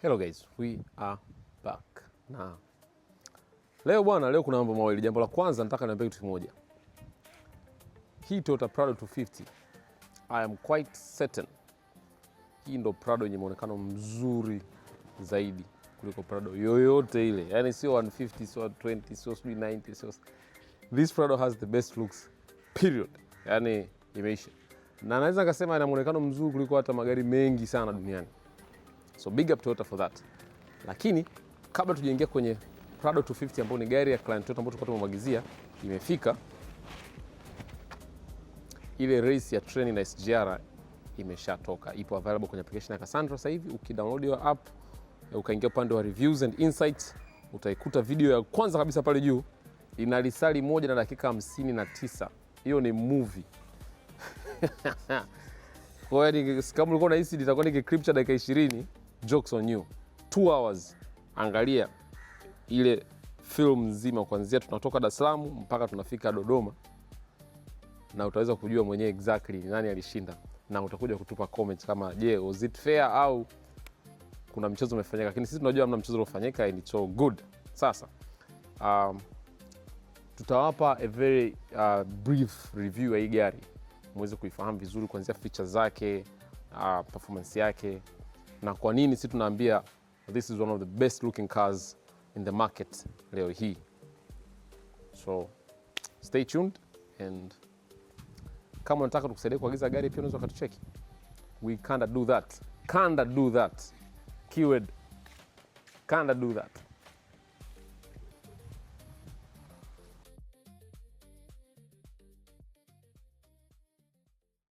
Hello guys, we are back. Na leo kuna mambo mawili. Jambo la kwanza nataka niambie kitu kimoja. Hii Toyota Prado 250, I am quite certain hii ndo Prado yenye muonekano mzuri zaidi kuliko Prado yoyote ile. Yaani sio 150, sio 20, sio 90, sio. This Prado has the best looks, period. Yaani imeisha. Na naweza kusema ina muonekano mzuri kuliko hata magari mengi sana duniani. So big up Toyota for that. Lakini kabla tujaingia kwenye Prado 250 ambayo ni gari ya client Toyota ambayo tulikuwa tumemwagizia, imefika. Ile race ya training na SGR imeshatoka. Ipo available kwenye application ya Cassandra sasa hivi. Ukidownload your app, ukaingia upande wa reviews and insights, utaikuta video ya kwanza kabisa pale juu. Ina lisali 1 na dakika 59. Hiyo ni movie. Kwa hiyo kama ulikuwa unahisi litakuwa ni clip cha dakika 20, jokes on you. 2 hours. Angalia ile film nzima kuanzia tunatoka Dar es Salaam mpaka tunafika Dodoma, na utaweza kujua mwenyewe exactly nani alishinda, na utakuja kutupa comments kama je, was it fair au kuna mchezo umefanyika. Lakini sisi tunajua hamna mchezo uliofanyika, and it's all good. Sasa tutawapa a very brief review ya hii gari muweze kuifahamu vizuri, kuanzia features zake, performance yake, na kwa nini sisi tunaambia this is one of the best looking cars in the market leo hii. So stay tuned, and kama unataka tukusaidie kuagiza gari pia unaweza kutucheki. We kinda do that. Keyword kinda do that.